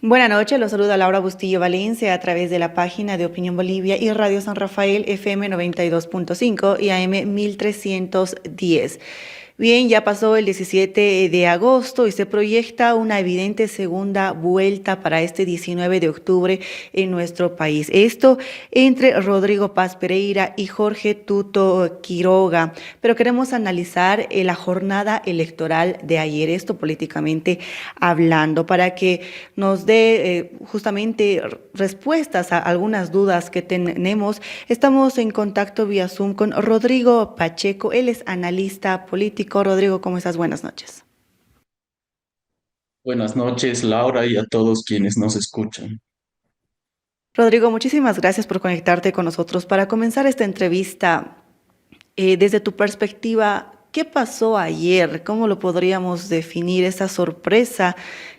Buenas noches, los saluda Laura Bustillo Valencia a través de la página de Opinión Bolivia y Radio San Rafael FM 92.5 y AM 1310. Bien, ya pasó el 17 de agosto y se proyecta una evidente segunda vuelta para este 19 de octubre en nuestro país. Esto entre Rodrigo Paz Pereira y Jorge Tuto Quiroga. Pero queremos analizar la jornada electoral de ayer, esto políticamente hablando, para que nos dé justamente respuestas a algunas dudas que tenemos. Estamos en contacto vía Zoom con Rodrigo Pacheco, él es analista político. Rodrigo, ¿cómo estás? Buenas noches. Buenas noches, Laura, y a todos quienes nos escuchan. Rodrigo, muchísimas gracias por conectarte con nosotros. Para comenzar esta entrevista, desde tu perspectiva, ¿qué pasó ayer? ¿Cómo lo podríamos definir esa sorpresa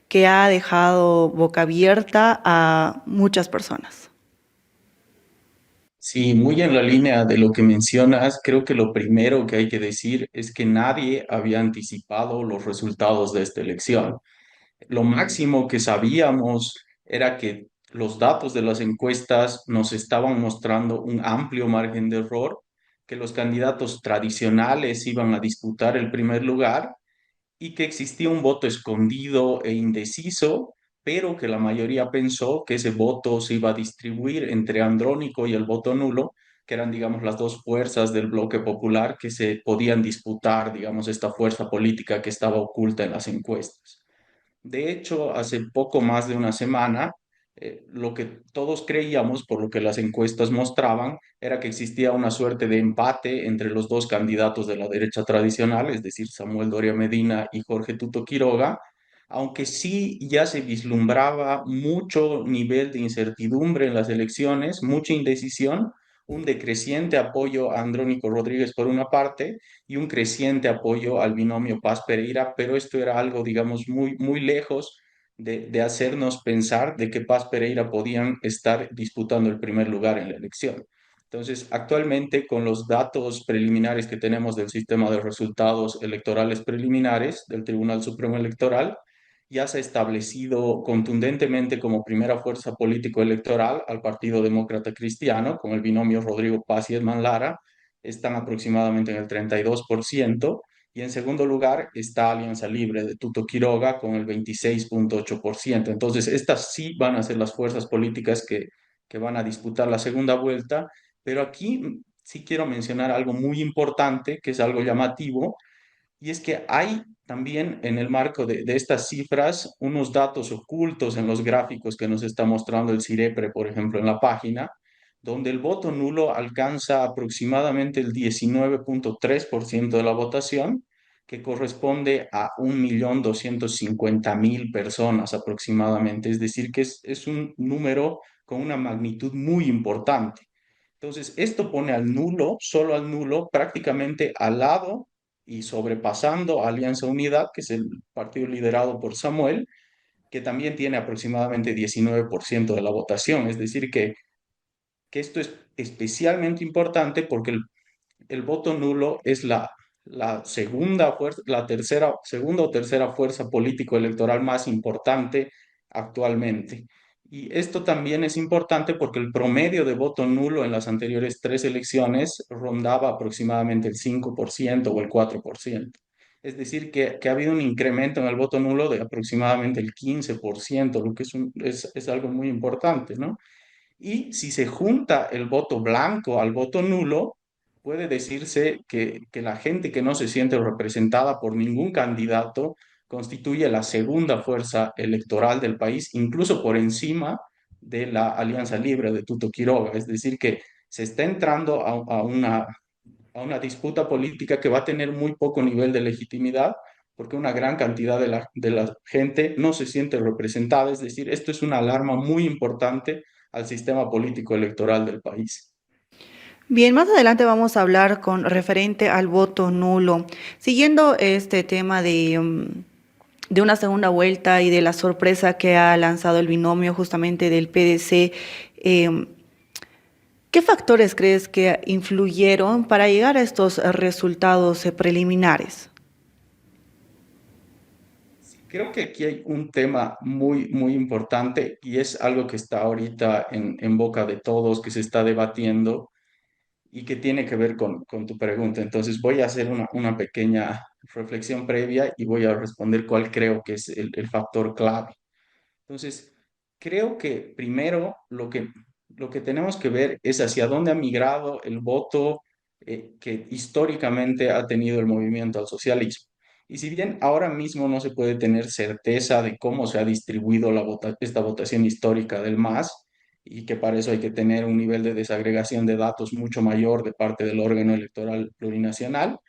que ha dejado boca abierta a muchas personas? Sí, muy en la línea de lo que mencionas, creo que lo primero que hay que decir es que nadie había anticipado los resultados de esta elección. Lo máximo que sabíamos era que los datos de las encuestas nos estaban mostrando un amplio margen de error, que los candidatos tradicionales iban a disputar el primer lugar y que existía un voto escondido e indeciso, pero que la mayoría pensó que ese voto se iba a distribuir entre Andrónico y el voto nulo, que eran, digamos, las dos fuerzas del bloque popular que se podían disputar, digamos, esta fuerza política que estaba oculta en las encuestas. De hecho, hace poco más de una semana, lo que todos creíamos, por lo que las encuestas mostraban, era que existía una suerte de empate entre los dos candidatos de la derecha tradicional, es decir, Samuel Doria Medina y Jorge Tuto Quiroga, aunque sí ya se vislumbraba mucho nivel de incertidumbre en las elecciones, mucha indecisión, un decreciente apoyo a Andrónico Rodríguez por una parte y un creciente apoyo al binomio Paz Pereira, pero esto era algo, digamos, muy lejos de hacernos pensar de que Paz Pereira podían estar disputando el primer lugar en la elección. Entonces, actualmente, con los datos preliminares que tenemos del sistema de resultados electorales preliminares del Tribunal Supremo Electoral, ya se ha establecido contundentemente como primera fuerza político-electoral al Partido Demócrata Cristiano, con el binomio Rodrigo Paz y Edman Lara, están aproximadamente en el 32%, y en segundo lugar está Alianza Libre de Tuto Quiroga con el 26,8%. Entonces, estas sí van a ser las fuerzas políticas que van a disputar la segunda vuelta, pero aquí sí quiero mencionar algo muy importante, que es algo llamativo, y es que hay también en el marco de estas cifras unos datos ocultos en los gráficos que nos está mostrando el CIREPRE, por ejemplo, en la página, donde el voto nulo alcanza aproximadamente el 19,3% de la votación, que corresponde a 1.250.000 personas aproximadamente. Es decir, que es un número con una magnitud muy importante. Entonces, esto pone al nulo, solo al nulo, prácticamente al lado y sobrepasando a Alianza Unidad, que es el partido liderado por Samuel, que también tiene aproximadamente 19% de la votación. Es decir, que esto es especialmente importante porque el voto nulo es la segunda fuerza, la tercera, segunda o tercera fuerza político-electoral más importante actualmente. Y esto también es importante porque el promedio de voto nulo en las anteriores tres elecciones rondaba aproximadamente el 5% o el 4%. Es decir, que ha habido un incremento en el voto nulo de aproximadamente el 15%, lo que es algo muy importante, ¿no? Y si se junta el voto blanco al voto nulo, puede decirse que la gente que no se siente representada por ningún candidato constituye la segunda fuerza electoral del país, incluso por encima de la Alianza Libre de Tuto Quiroga. Es decir, que se está entrando a una disputa política que va a tener muy poco nivel de legitimidad porque una gran cantidad de la gente no se siente representada. Es decir, esto es una alarma muy importante al sistema político electoral del país. Bien, más adelante vamos a hablar con referente al voto nulo. Siguiendo este tema de una segunda vuelta y de la sorpresa que ha lanzado el binomio justamente del PDC, eh, ¿qué factores crees que influyeron para llegar a estos resultados preliminares? Creo que aquí hay un tema muy, muy importante y es algo que está ahorita en boca de todos, que se está debatiendo y que tiene que ver con tu pregunta. Entonces voy a hacer una pequeña reflexión previa y voy a responder cuál creo que es el factor clave. Entonces, creo que primero lo que tenemos que ver es hacia dónde ha migrado el voto que históricamente ha tenido el movimiento al socialismo. Y si bien ahora mismo no se puede tener certeza de cómo se ha distribuido esta votación histórica del MAS, y que para eso hay que tener un nivel de desagregación de datos mucho mayor de parte del órgano electoral plurinacional,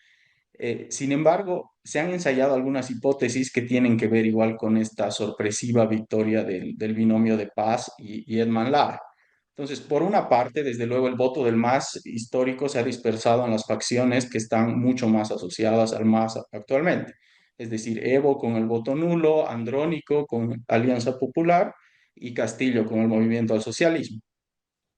sin embargo, se han ensayado algunas hipótesis que tienen que ver igual con esta sorpresiva victoria del binomio de Paz y Edman Lara. Entonces, por una parte, desde luego, el voto del MAS histórico se ha dispersado en las facciones que están mucho más asociadas al MAS actualmente. Es decir, Evo con el voto nulo, Andrónico con Alianza Popular y Castillo con el movimiento al socialismo,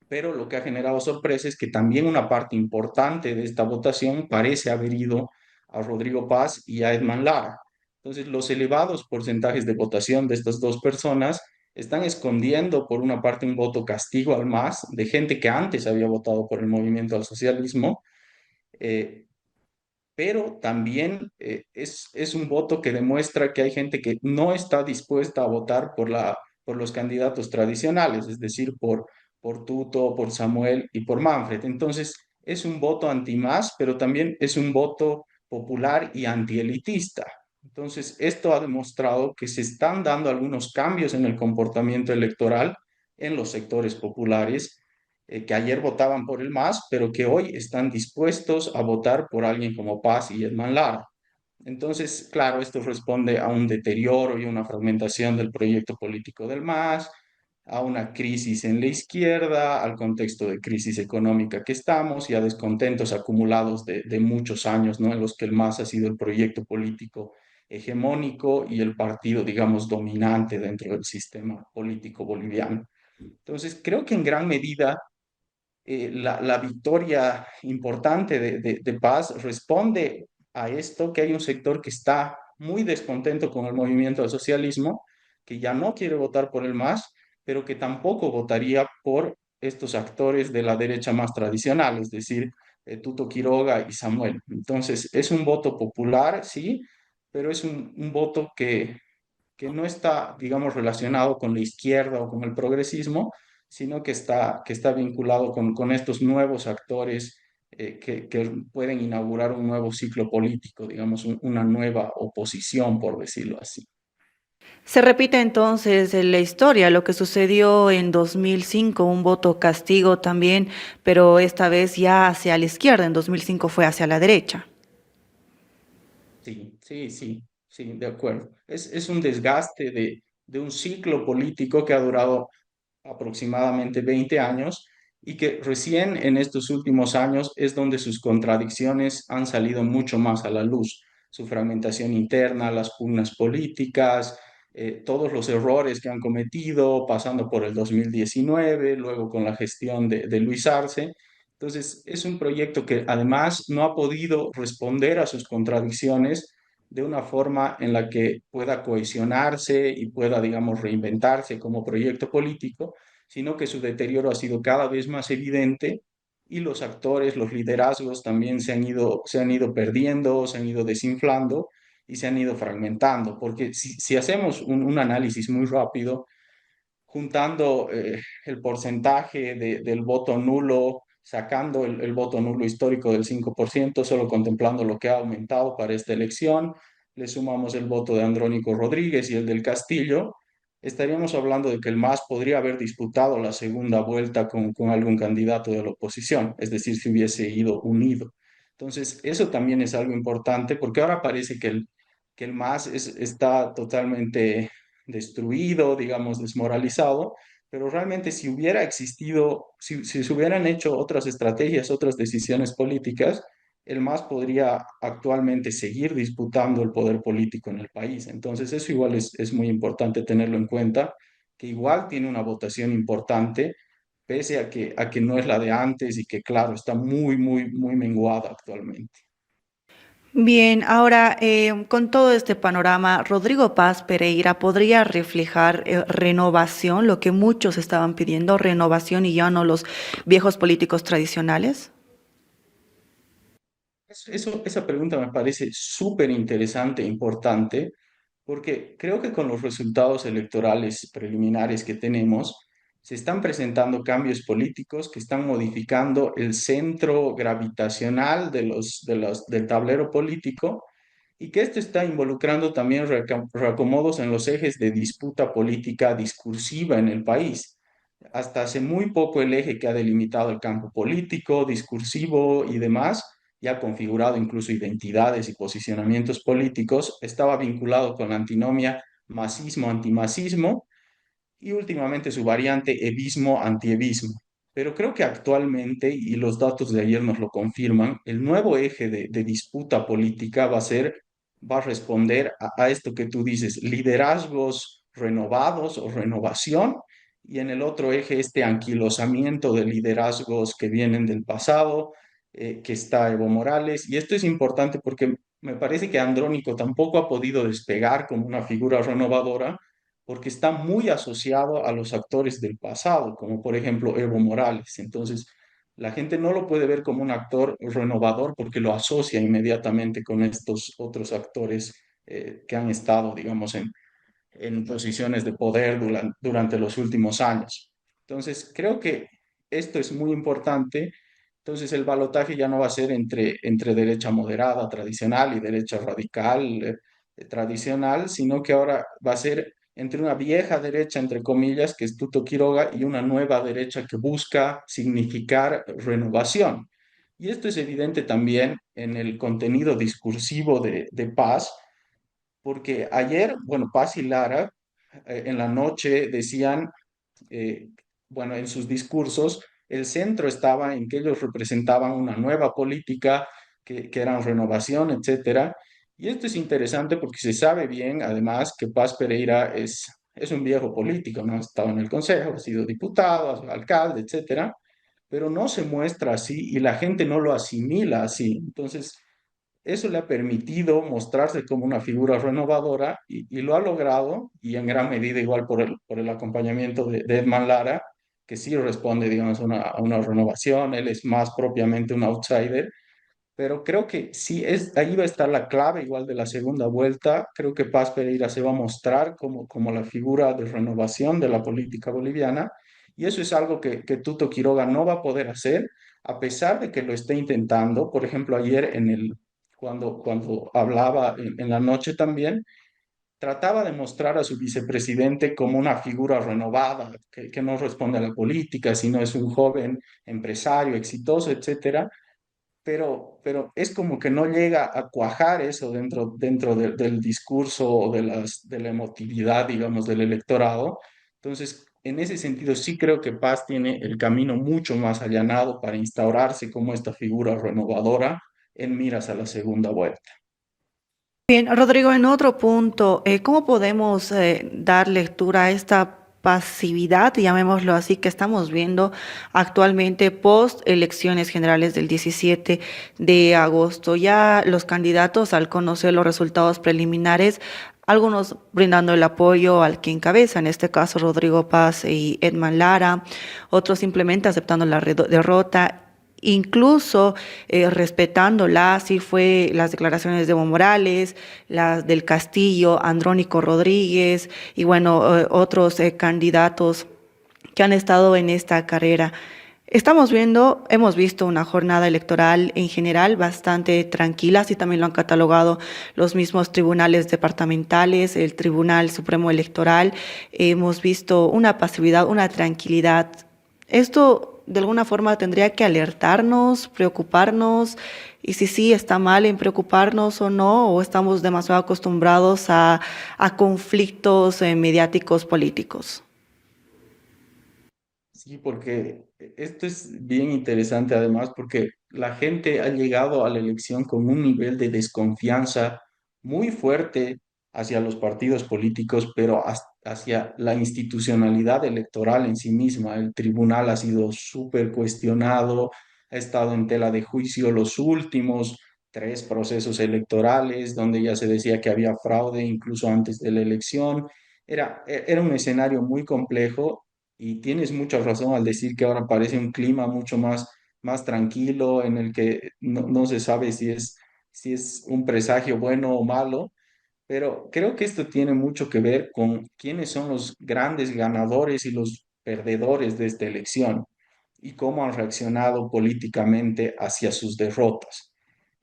pero lo que ha generado sorpresa es que también una parte importante de esta votación parece haber ido a Rodrigo Paz y a Edman Lara. Entonces, los elevados porcentajes de votación de estas dos personas están escondiendo, por una parte, un voto castigo al MAS de gente que antes había votado por el movimiento al socialismo, eh, pero también es un voto que demuestra que hay gente que no está dispuesta a votar por los candidatos tradicionales, es decir, por Tuto, por Samuel y por Manfred. Entonces, es un voto anti-más, pero también es un voto popular y antielitista. Entonces, esto ha demostrado que se están dando algunos cambios en el comportamiento electoral en los sectores populares que ayer votaban por el MAS, pero que hoy están dispuestos a votar por alguien como Paz y Edman Lara. Entonces, claro, esto responde a un deterioro y una fragmentación del proyecto político del MAS, a una crisis en la izquierda, al contexto de crisis económica que estamos y a descontentos acumulados de muchos años, ¿no? En los que el MAS ha sido el proyecto político hegemónico y el partido, digamos, dominante dentro del sistema político boliviano. Entonces, creo que en gran medida la victoria importante de Paz responde a esto, que hay un sector que está muy descontento con el movimiento del socialismo, que ya no quiere votar por el MAS, pero que tampoco votaría por estos actores de la derecha más tradicional, es decir, Tuto Quiroga y Samuel. Entonces, es un voto popular, sí, pero es un voto que no está, digamos, relacionado con la izquierda o con el progresismo, sino que está vinculado con estos nuevos actores que pueden inaugurar un nuevo ciclo político, digamos, una nueva oposición, por decirlo así. Se repite entonces en la historia lo que sucedió en 2005, un voto castigo también, pero esta vez ya hacia la izquierda, en 2005 fue hacia la derecha. Sí, sí, sí, sí, de acuerdo. Es un desgaste de un ciclo político que ha durado aproximadamente 20 años y que recién en estos últimos años es donde sus contradicciones han salido mucho más a la luz. Su fragmentación interna, las pugnas políticas, todos los errores que han cometido, pasando por el 2019, luego con la gestión de Luis Arce. Entonces, es un proyecto que además no ha podido responder a sus contradicciones de una forma en la que pueda cohesionarse y pueda, digamos, reinventarse como proyecto político, sino que su deterioro ha sido cada vez más evidente y los actores, los liderazgos también se han ido perdiendo, se han ido desinflando y se han ido fragmentando, porque si hacemos un análisis muy rápido, juntando el porcentaje del voto nulo, sacando el voto nulo histórico del 5%, solo contemplando lo que ha aumentado para esta elección, le sumamos el voto de Andrónico Rodríguez y el del Castillo, estaríamos hablando de que el MAS podría haber disputado la segunda vuelta con algún candidato de la oposición, es decir, si hubiese ido unido. Entonces, eso también es algo importante porque ahora parece que el MAS está totalmente destruido, digamos, desmoralizado, pero realmente si hubiera existido, si se hubieran hecho otras estrategias, otras decisiones políticas, el MAS podría actualmente seguir disputando el poder político en el país. Entonces, eso igual es muy importante tenerlo en cuenta, que igual tiene una votación importante, pese a que no es la de antes y que, claro, está muy, muy, muy menguada actualmente. Bien, ahora con todo este panorama, Rodrigo Paz Pereira podría reflejar renovación, lo que muchos estaban pidiendo, renovación y ya no los viejos políticos tradicionales. Esa pregunta me parece súper interesante e importante porque creo que con los resultados electorales preliminares que tenemos, se están presentando cambios políticos que están modificando el centro gravitacional del tablero político y que esto está involucrando también reacomodos en los ejes de disputa política discursiva en el país. Hasta hace muy poco el eje que ha delimitado el campo político, discursivo y demás, y ha configurado incluso identidades y posicionamientos políticos, estaba vinculado con la antinomia masismo-antimasismo y últimamente su variante evismo-antievismo. Pero creo que actualmente, y los datos de ayer nos lo confirman, el nuevo eje de disputa política va a responder a esto que tú dices, liderazgos renovados o renovación, y en el otro eje este anquilosamiento de liderazgos que vienen del pasado, que está Evo Morales, y esto es importante porque me parece que Andrónico tampoco ha podido despegar como una figura renovadora porque está muy asociado a los actores del pasado, como por ejemplo Evo Morales. Entonces, la gente no lo puede ver como un actor renovador porque lo asocia inmediatamente con estos otros actores que han estado, digamos, en posiciones de poder durante los últimos años. Entonces, creo que esto es muy importante. Entonces, el balotaje ya no va a ser entre derecha moderada tradicional y derecha radical tradicional, sino que ahora va a ser entre una vieja derecha, entre comillas, que es Tuto Quiroga, y una nueva derecha que busca significar renovación. Y esto es evidente también en el contenido discursivo de Paz, porque ayer, bueno, Paz y Lara en la noche decían, eh, bueno, en sus discursos, el centro estaba en que ellos representaban una nueva política, que eran renovación, etcétera. Y esto es interesante porque se sabe bien, además, que Paz Pereira es un viejo político, ¿no? Ha estado en el consejo, ha sido diputado, ha sido alcalde, etcétera, pero no se muestra así y la gente no lo asimila así. Entonces, eso le ha permitido mostrarse como una figura renovadora y lo ha logrado, y en gran medida igual por el acompañamiento de Edman Lara, que sí responde, digamos, a una renovación, él es más propiamente un outsider, pero creo que sí, ahí va a estar la clave igual de la segunda vuelta. Creo que Paz Pereira se va a mostrar como la figura de renovación de la política boliviana. Y eso es algo que Tuto Quiroga no va a poder hacer, a pesar de que lo esté intentando. Por ejemplo, ayer cuando hablaba en la noche también, trataba de mostrar a su vicepresidente como una figura renovada, que no responde a la política, sino es un joven empresario exitoso, etcétera, pero es como que no llega a cuajar eso del discurso o de la emotividad, digamos, del electorado. Entonces, en ese sentido, sí creo que Paz tiene el camino mucho más allanado para instaurarse como esta figura renovadora en miras a la segunda vuelta. Bien, Rodrigo, en otro punto, ¿cómo podemos dar lectura a esta pasividad, llamémoslo así, que estamos viendo actualmente post elecciones generales del 17 de agosto? Ya los candidatos, al conocer los resultados preliminares, algunos brindando el apoyo al que encabeza, en este caso Rodrigo Paz y Edman Lara, otros simplemente aceptando la derrota, incluso respetándola, así fue las declaraciones de Evo Morales, las del Castillo, Andrónico Rodríguez y bueno, otros candidatos que han estado en esta carrera. Hemos visto una jornada electoral en general bastante tranquila, así también lo han catalogado los mismos tribunales departamentales, el Tribunal Supremo Electoral. Hemos visto una pasividad, una tranquilidad. Esto de alguna forma tendría que alertarnos, preocuparnos, y si sí está mal en preocuparnos o no, o estamos demasiado acostumbrados a conflictos mediáticos políticos. Sí, porque esto es bien interesante además, porque la gente ha llegado a la elección con un nivel de desconfianza muy fuerte hacia los partidos políticos, pero hacia la institucionalidad electoral en sí misma. El tribunal ha sido súper cuestionado, ha estado en tela de juicio los últimos tres procesos electorales donde ya se decía que había fraude incluso antes de la elección. Era un escenario muy complejo y tienes mucha razón al decir que ahora parece un clima mucho más tranquilo en el que no se sabe si es un presagio bueno o malo, pero creo que esto tiene mucho que ver con quiénes son los grandes ganadores y los perdedores de esta elección y cómo han reaccionado políticamente hacia sus derrotas.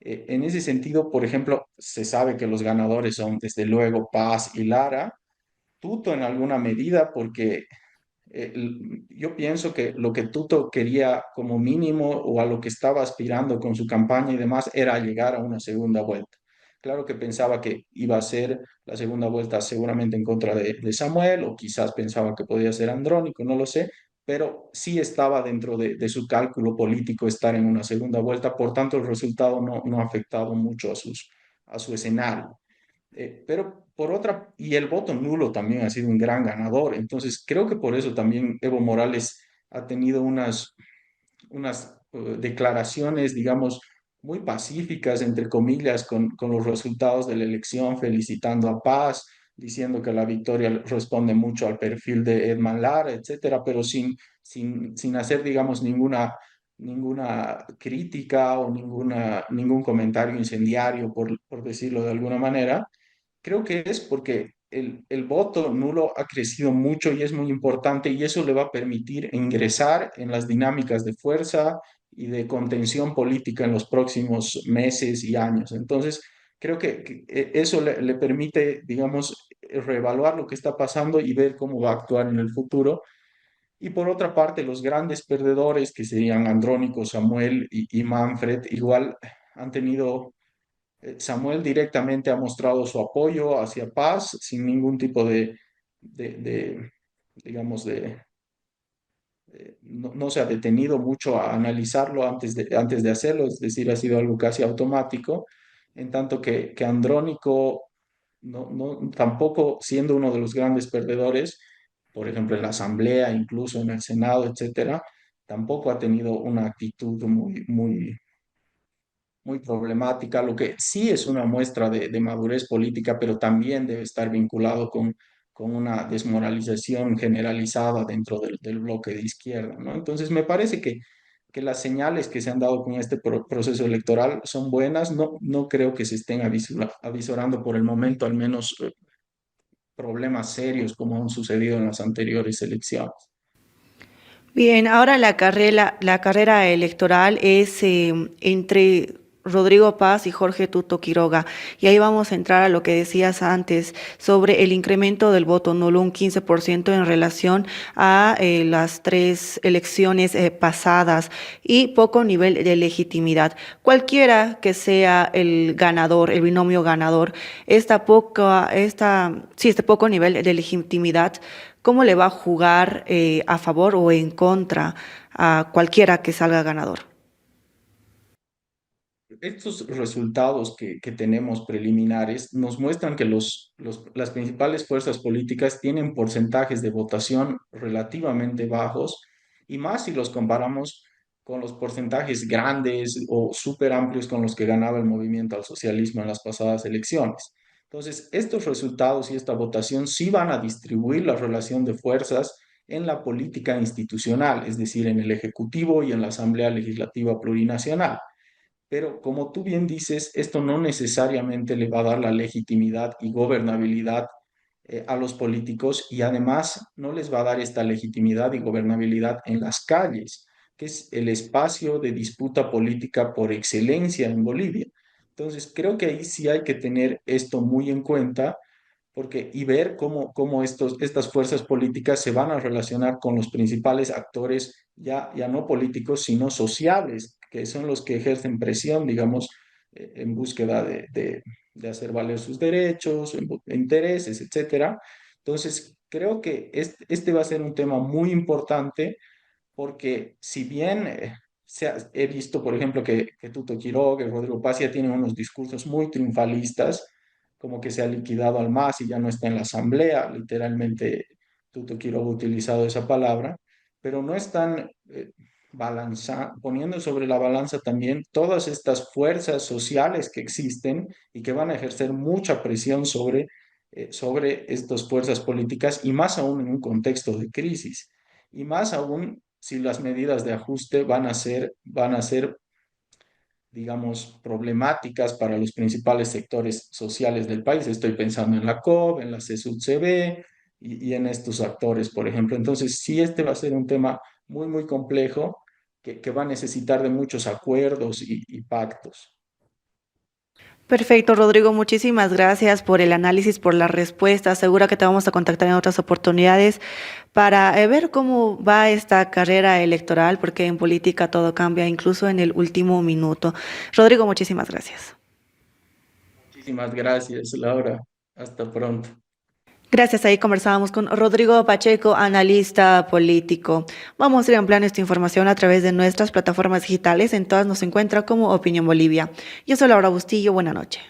En ese sentido, por ejemplo, se sabe que los ganadores son desde luego Paz y Lara, Tuto en alguna medida, porque yo pienso que lo que Tuto quería como mínimo o a lo que estaba aspirando con su campaña y demás era llegar a una segunda vuelta. Claro que pensaba que iba a ser la segunda vuelta seguramente en contra de Samuel o quizás pensaba que podía ser Andrónico, no lo sé, pero sí estaba dentro de su cálculo político estar en una segunda vuelta, por tanto el resultado no ha afectado mucho a su escenario. Pero por otra, y el voto nulo también ha sido un gran ganador. Entonces, creo que por eso también Evo Morales ha tenido unas declaraciones, digamos, muy pacíficas, entre comillas, con los resultados de la elección, felicitando a Paz, diciendo que la victoria responde mucho al perfil de Edman Lara, etcétera, pero sin hacer, digamos, ninguna crítica o ningún comentario incendiario, por decirlo de alguna manera. Creo que es porque el voto nulo ha crecido mucho y es muy importante y eso le va a permitir ingresar en las dinámicas de fuerza y de contención política en los próximos meses y años. Entonces, creo que eso le permite, digamos, reevaluar lo que está pasando y ver cómo va a actuar en el futuro. Y por otra parte, los grandes perdedores, que serían Andrónico, Samuel y Manfred, igual han tenido Samuel directamente ha mostrado su apoyo hacia Paz sin ningún tipo de, digamos, no se ha detenido mucho a analizarlo antes de hacerlo, es decir, ha sido algo casi automático, en tanto que Andrónico, tampoco siendo uno de los grandes perdedores, por ejemplo, en la Asamblea, incluso en el Senado, etcétera, tampoco ha tenido una actitud muy problemática, lo que sí es una muestra de madurez política, pero también debe estar vinculado con una desmoralización generalizada dentro del bloque de izquierda, ¿no? Entonces, me parece que las señales que se han dado con este proceso electoral son buenas. No creo que se estén avisorando por el momento, al menos problemas serios como han sucedido en las anteriores elecciones. Bien, ahora la carrera electoral es entre Rodrigo Paz y Jorge Tuto Quiroga. Y ahí vamos a entrar a lo que decías antes sobre el incremento del voto nulo, un 15% en relación a las tres elecciones pasadas y poco nivel de legitimidad. Cualquiera que sea el ganador, el binomio ganador, este poco nivel de legitimidad, ¿cómo le va a jugar a favor o en contra a cualquiera que salga ganador? Estos resultados que tenemos preliminares nos muestran que las principales fuerzas políticas tienen porcentajes de votación relativamente bajos y más si los comparamos con los porcentajes grandes o súper amplios con los que ganaba el movimiento al socialismo en las pasadas elecciones. Entonces, estos resultados y esta votación sí van a distribuir la relación de fuerzas en la política institucional, es decir, en el Ejecutivo y en la Asamblea Legislativa Plurinacional. Pero como tú bien dices, esto no necesariamente le va a dar la legitimidad y gobernabilidad a los políticos y además no les va a dar esta legitimidad y gobernabilidad en las calles, que es el espacio de disputa política por excelencia en Bolivia. Entonces, creo que ahí sí hay que tener esto muy en cuenta y ver cómo estas fuerzas políticas se van a relacionar con los principales actores, ya no políticos, sino sociales, que son los que ejercen presión, digamos, en búsqueda de hacer valer sus derechos, intereses, etcétera. Entonces, creo que este va a ser un tema muy importante porque si bien he visto, por ejemplo, que Tuto Quiroga, que Rodrigo Paz ya tienen unos discursos muy triunfalistas, como que se ha liquidado al MAS y ya no está en la asamblea, literalmente Tuto Quiroga ha utilizado esa palabra, pero no están poniendo sobre la balanza también todas estas fuerzas sociales que existen y que van a ejercer mucha presión sobre estas fuerzas políticas y más aún en un contexto de crisis. Y más aún si las medidas de ajuste van a ser digamos, problemáticas para los principales sectores sociales del país. Estoy pensando en la COP, en la CSUCB y en estos actores, por ejemplo. Entonces, sí, este va a ser un tema muy, muy complejo que va a necesitar de muchos acuerdos y pactos. Perfecto, Rodrigo, muchísimas gracias por el análisis, por la respuesta. Segura que te vamos a contactar en otras oportunidades para ver cómo va esta carrera electoral, porque en política todo cambia, incluso en el último minuto. Rodrigo, muchísimas gracias. Muchísimas gracias, Laura. Hasta pronto. Gracias, ahí conversábamos con Rodrigo Pacheco, analista político. Vamos a ir ampliando esta información a través de nuestras plataformas digitales. En todas nos encuentra como Opinión Bolivia. Yo soy Laura Bustillo, buena noche.